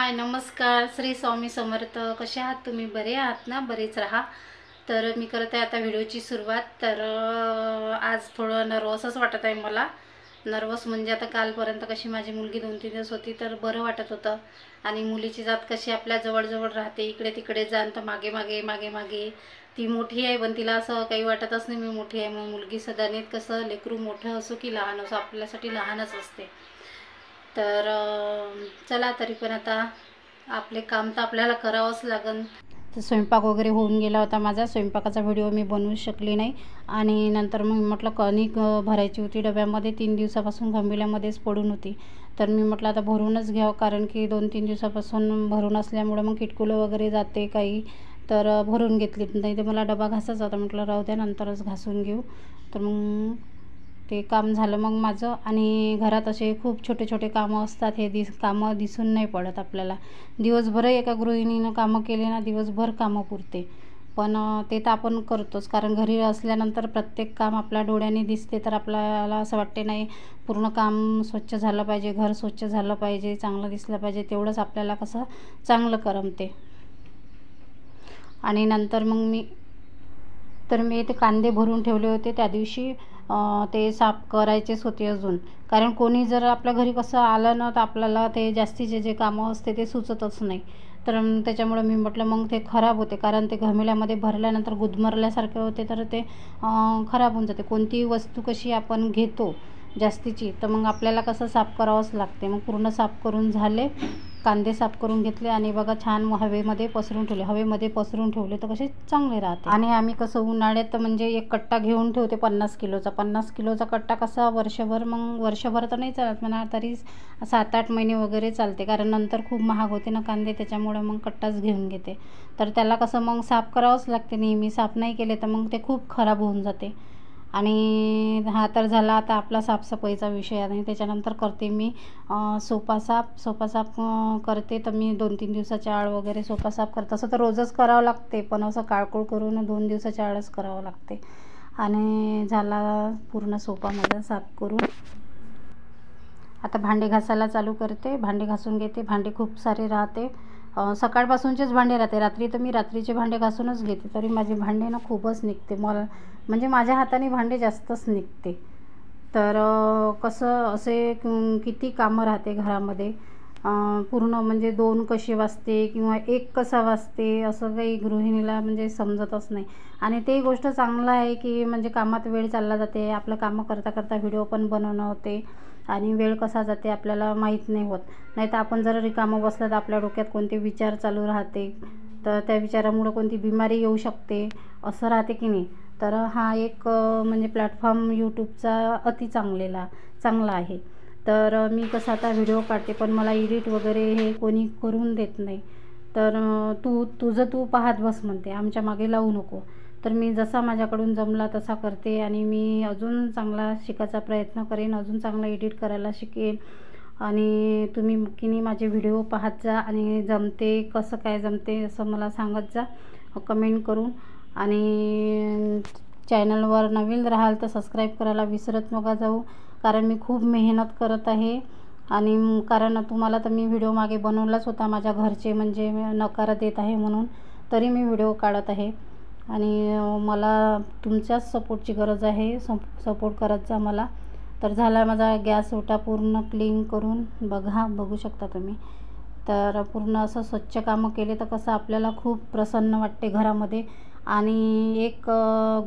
हाय नमस्कार, श्री स्वामी समर्थ. कसे आहात तुम्ही? बरे आहात ना? बरेच राहा. तर मी करत आहे आता व्हिडिओची सुरुवात. तर आज थोडं नर्वसच वाटत आहे मला. नर्वस म्हणजे आता कालपर्यंत कशी माझी मुलगी 2-3 दिवस होती तर बरं वाटत होतं. आणि मुलीची जात कशी आपल्या जवळ राहते, इकडे तिकडे जाण तर मागे मागे ती मोठी आहे पण तिला असं काही वाटतच नाही मी मोठी आहे. मग मुलगी सदानेत कसं लेकरू मोठं असो की लहान असो आपल्यासाठी लहानच असते. तर चला तरी पण आता आपले काम तर आपल्याला करावंच लागेल. तर स्वयंपाक वगैरे होऊन गेला होता माझा. स्वयंपाकाचा व्हिडिओ मी बनवू शकली नाही. आणि नंतर मग म्हटलं कणिक भरायची होती डब्यामध्ये. 3 दिवसापासून घमिल्यामध्येच पडून होती. तर मी म्हटलं आता भरूनच घ्यावं, कारण की 2-3 दिवसापासून भरून असल्यामुळे मग किटकुलं वगैरे जाते काही. तर भरून घेतली. नाही तर मला डबा घासायचा होता. म्हटलं राहू द्या नंतरच घासून घेऊ. तर मग ते काम झालं मग माझं. आणि घरात असे खूप छोटे छोटे कामं असतात. हे कामं दिसून नाही पडत आपल्याला. दिवसभर एका गृहिणीनं कामं केले ना दिवसभर कामं पुरते. पण ते तर आपण करतोच, कारण घरी असल्यानंतर प्रत्येक काम आपल्या डोळ्याने दिसते. तर आपल्याला असं वाटते नाही पूर्ण काम स्वच्छ झालं पाहिजे, घर स्वच्छ झालं पाहिजे, चांगलं दिसलं पाहिजे, तेवढंच आपल्याला कसं चांगलं करमते. आणि नंतर मग मी ते कांदे भरून ठेवले होते त्या दिवशी. ते साफ करायचेच होते अजून, कारण कोणी जर आपल्या घरी कसं आलं ना तर आपल्याला ते जास्तीचे जे कामं असते ते सुचतच नाही. तर त्याच्यामुळे मी म्हटलं मग ते खराब होते, कारण ते घमेल्यामध्ये भरल्यानंतर गुदमरल्यासारखे होते. तर ते खराब होऊन जाते. कोणतीही वस्तू कशी आपण घेतो जास्तीची तर मग आपल्याला कसं साफ करावंच लागते. मग पूर्ण साफ करून झाले, कांदे साफ करून घेतले आणि बघा छान हवेमध्ये पसरून ठेवले. हवेमध्ये पसरून ठेवले तर कसे चांगले राहते. आणि आम्ही कसं उन्हाळ्यात म्हणजे एक कट्टा घेऊन ठेवते 50 किलोचा. 50 किलोचा कट्टा कसा वर्षभर, मग वर्षभर तर नाही चालत म्हणा, तरी 7-8 महिने वगैरे चालते, कारण नंतर खूप महाग होते ना कांदे, त्याच्यामुळे मग कट्टाच घेऊन घेते. तर त्याला कसं मग साफ करावंच लागते. नेहमी साफ नाही केले तर मग ते खूप खराब होऊन जाते. आणि हा तर झाला आता आपला साफसफाईचा विषय. आणि त्याच्यानंतर करते मी सोफा साफ करते. तर मी 2-3 दिवसाच्या आड वगैरे सोफा साफ करते. तसं तर रोजच करावं लागते, पण असं काळकूळ करून 2 दिवसाच्या आडच करावं लागते. आणि झाला पूर्ण सोफा माझा साफ करून. आता भांडे घासायला चालू करते. भांडे घासून घेते. भांडे खूप सारे राहते. सकाळपासूनचेच भांडे राहते. रात्री तर मी रात्रीचे भांडे घासूनच घेते, तरी माझे भांडे ना खूपच निघते. मला म्हणजे माझ्या हाताने भांडे जास्तच निघते. तर कसं असे किती कामं राहते घरामध्ये. पूर्ण म्हणजे 2 कसे वाजते किंवा 1 कसा वाजते असं काही गृहिणीला म्हणजे समजतच नाही. आणि ते गोष्ट चांगलं आहे की म्हणजे कामात वेळ चालला जाते. आपलं कामं करता करता व्हिडिओ पण बनवणं होते आणि वेळ कसा जाते आपल्याला माहीत नाही होत. नाही तर आपण जर रिकामं बसलं तर आपल्या डोक्यात कोणते विचार चालू राहते, तर त्या विचारामुळं कोणती बिमारी येऊ शकते, असं राहते की नाही. तर हा एक म्हणजे प्लॅटफॉर्म यूट्यूबचा चांगला आहे. तर मी कसं आता व्हिडिओ काढते, पण मला एडिट वगैरे हे कोणी करून देत नाही. तर तुझं तू पाहत बस म्हणते, आमच्या मागे लावू नको. तर मी जसा माझ्याकडून जमला तसा करते. आणि मी अजून चांगला शिकायचा प्रयत्न करेन, अजून चांगला एडिट करायला शिकेन. आणि तुम्ही की नाही माझे व्हिडिओ पाहत जा आणि जमते कसं काय जमते असं मला सांगत जा कमेंट करून. आणि चॅनलवर नवीन राहाल तर सबस्क्राईब करायला विसरत नका जाऊ, कारण मी खूप मेहनत करत आहे. आणि कारण तुम्हाला तर मी व्हिडिओ मागे बनवलाच होता, माझ्या घरचे म्हणजे नकार देत आहे म्हणून, तरी मी व्हिडिओ काढत आहे. आणि मला तुमच्याच सपोर्टची गरज आहे. सपोर्ट करत जा मला. तर झाला माझा गॅस ओटा पूर्ण क्लीन करून, बघू शकता तुम्ही. तर पूर्ण असं स्वच्छ कामं केले तर कसं आपल्याला खूप प्रसन्न वाटते घरामध्ये. आणि एक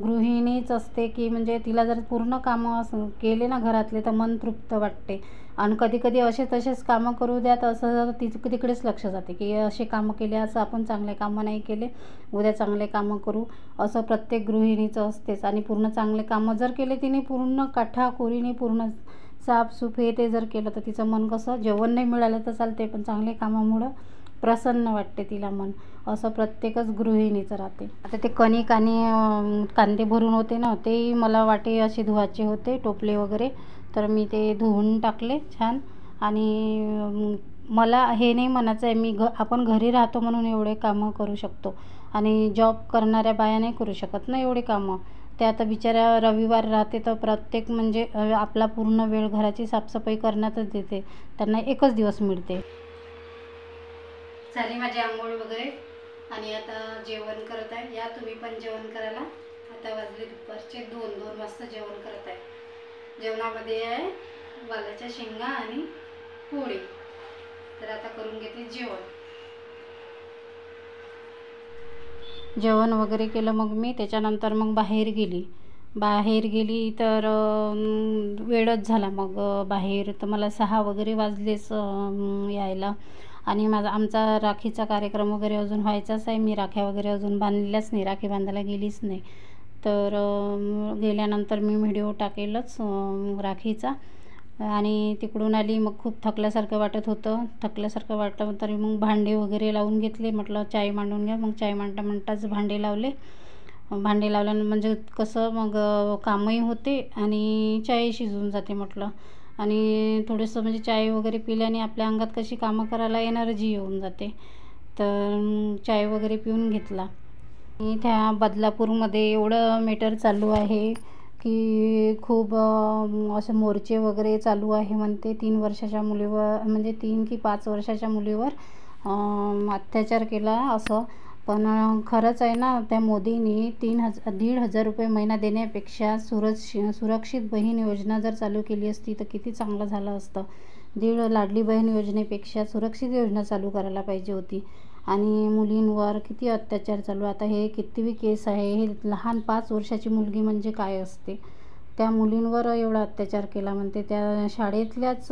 गृहिणीच असते की म्हणजे तिला जर पूर्ण कामं केले ना घरातले तर मन तृप्त वाटते. आणि कधी असे तसेच कामं करू द्या तर असं तिकडेच लक्ष जाते की असे कामं केले, असं आपण चांगले कामं नाही केले, उद्या चांगले कामं करू, असं प्रत्येक गृहिणीचं असतेच. आणि पूर्ण चांगले कामं जर केले तिने पूर्ण काठाकोरीने पूर्ण साफसूफ हे ते जर केलं तर तिचं मन कसं, जेवण नाही मिळालं तर चालते पण चांगले कामामुळं प्रसन्न वाटते तिला मन. असं प्रत्येकच गृहिणीचं राहते. आता ते कणिक आणि कांदे भरून होते ना, तेही मला वाटे असे धुवायचे होते, टोपले वगैरे. तर मी ते धुवून टाकले छान. आणि मला हे नाही म्हणायचं आहे आपण घरी राहतो म्हणून एवढे कामं करू शकतो, आणि जॉब करणाऱ्या बाया नाही करू शकत ना एवढे कामं. ते आता बिचाऱ्या रविवार राहते तर प्रत्येक म्हणजे आपला पूर्ण वेळ घराची साफसफाई करण्यातच देते, त्यांना एकच दिवस मिळते. झाली माझी आंघोळ वगैरे आणि आता जेवण करत आहे. या तुम्ही पण जेवण करायला. आता वाजले दुपारचे 2 वाजता जेवण करत आहे. जेवणामध्ये आहे वालाच्या शेंगा आणि पोळी. तर आता करून घेते जेवण. जेवण वगैरे केलं मग मी त्याच्यानंतर मग बाहेर गेली तर वेळच झाला. मग बाहेर तर मला 6 वगैरे वाजलेच यायला. आणि आमचा राखीचा कार्यक्रम वगैरे अजून व्हायचाच आहे. मी राख्या वगैरे अजून बांधल्याच नाही, राखी बांधायला गेलीच नाही. तर गेल्यानंतर मी व्हिडिओ टाकेलच राखीचा. आणि तिकडून आली मग खूप थकल्यासारखं वाटत तरी मग भांडे वगैरे लावून घेतले. म्हटलं चाय मांडून घ्या. मग चाय मांडताच भांडे लावले. म्हणजे कसं मग कामही होते आणि चाय शिजून जाते म्हटलं. आणि थोडंसं म्हणजे चाय वगैरे पिल्याने आपल्या अंगात कशी कामं करायला एनर्जी येऊन जाते. तर चाय वगैरे पिऊन घेतला. आणि त्या बदलापूरमध्ये एवढं मॅटर चालू आहे की खूप असं मोर्चे वगैरे चालू आहे म्हणते. 3 वर्षाच्या मुलीवर म्हणजे 3 की 5 वर्षाच्या मुलीवर अत्याचार केला असं. पण खरंच आहे ना, त्या मोदींनी 1,500 रुपये महिना देण्यापेक्षा सुरक्षित बहीण योजना जर चालू केली असती तर किती चांगलं झालं असतं. लाडली बहीण योजनेपेक्षा सुरक्षित योजना चालू करायला पाहिजे होती. आणि मुलींवर किती अत्याचार चालू. आता हे कितीवी केस आहे. हे लहान 5 वर्षाची मुलगी म्हणजे काय असते, त्या मुलींवर एवढा अत्याचार केला म्हणते. त्या शाळेतल्याच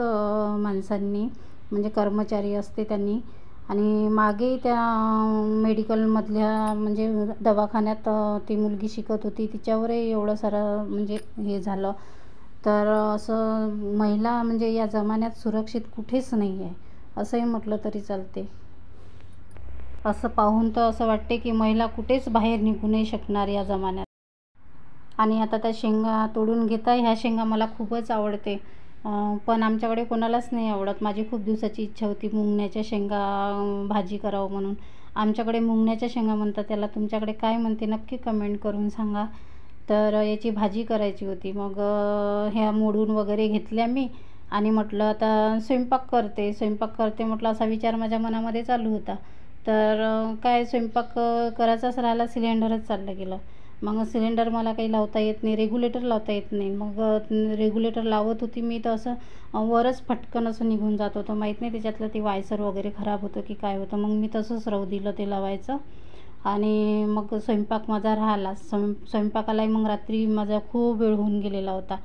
माणसांनी म्हणजे कर्मचारी असते त्यांनी. आणि मागे त्या मेडिकलमधल्या म्हणजे दवाखान्यात ती मुलगी शिकत होती, तिच्यावरही एवढं सारं म्हणजे हे झालं. तर असं महिला म्हणजे या जमान्यात सुरक्षित कुठेच नाही आहे असंही म्हटलं तरी चालते. असं पाहून तर असं वाटते की महिला कुठेच बाहेर निघू नाही शकणार या जमान्यात. आणि आता त्या शेंगा तोडून घेता. ह्या शेंगा मला खूपच आवडते. पण आमच्याकडे कोणालाच नाही आवडत. माझी खूप दिवसाची इच्छा होती मुंगण्याच्या शेंगा भाजी करावं म्हणून. आमच्याकडे मुंगण्याच्या शेंगा म्हणतात त्याला. तुमच्याकडे काय म्हणते नक्की कमेंट करून सांगा. तर याची भाजी करायची होती. मग ह्या मोडून वगैरे घेतल्या मी. आणि म्हटलं आता स्वयंपाक करते म्हटलं असा विचार माझ्या मनामध्ये चालू होता. तर काय स्वयंपाक करायचाच राहिला, सिलेंडरच चाललं गेलं. मग सिलेंडर मला काही लावता येत नाही, रेग्युलेटर लावता येत नाही. मग रेग्युलेटर लावत होती मी तर असं वरच फटकन असं निघून जात होतं. माहीत नाही त्याच्यातलं ते वायसर वगैरे खराब होतं की काय होतं. मग मी तसंच राहू दिलं ते लावायचं. आणि मग स्वयंपाक माझा राहिला. स्वयंपाकालाही मग रात्री माझा खूप वेळ होऊन गेलेला होता.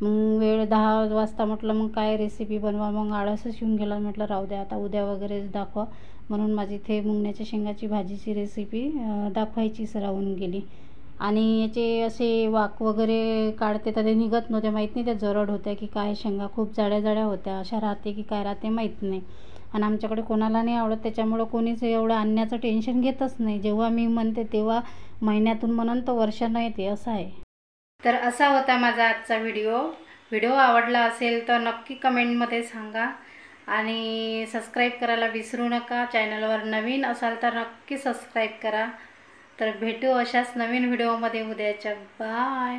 मग 10 वाजता म्हटलं मग काय रेसिपी बनवा. मग आळसच येऊन गेला. म्हटलं राहू द्या आता उद्या वगैरेच दाखवा. म्हणून माझी इथे मुंगण्याच्या शेंगाची भाजीची रेसिपी दाखवायचीच राहून गेली. आणि याचे असे वाक वगैरे काढते तर ते निघत नव्हते. माहीत नाही त्या जरड होत्या की काय. शेंगा खूप जाड्या होत्या. अशा राहते की काय राहते माहीत नाही. आणि आमच्याकडे कोणाला नाही आवडत, त्याच्यामुळं कोणीच एवढं आणण्याचं टेन्शन घेतच नाही. जेव्हा मी म्हणते तेव्हा महिन्यातून म्हणून तर वर्षानं येते असं आहे. तर असा होता माझा आजचा व्हिडिओ आवडला असेल तर नक्की कमेंटमध्ये सांगा. आणि सबस्क्राईब करायला विसरू नका. चॅनलवर नवीन असाल तर नक्की सबस्क्राईब करा. तर भेटू अशाच नवीन व्हिडिओमध्ये उद्याच्या. बाय.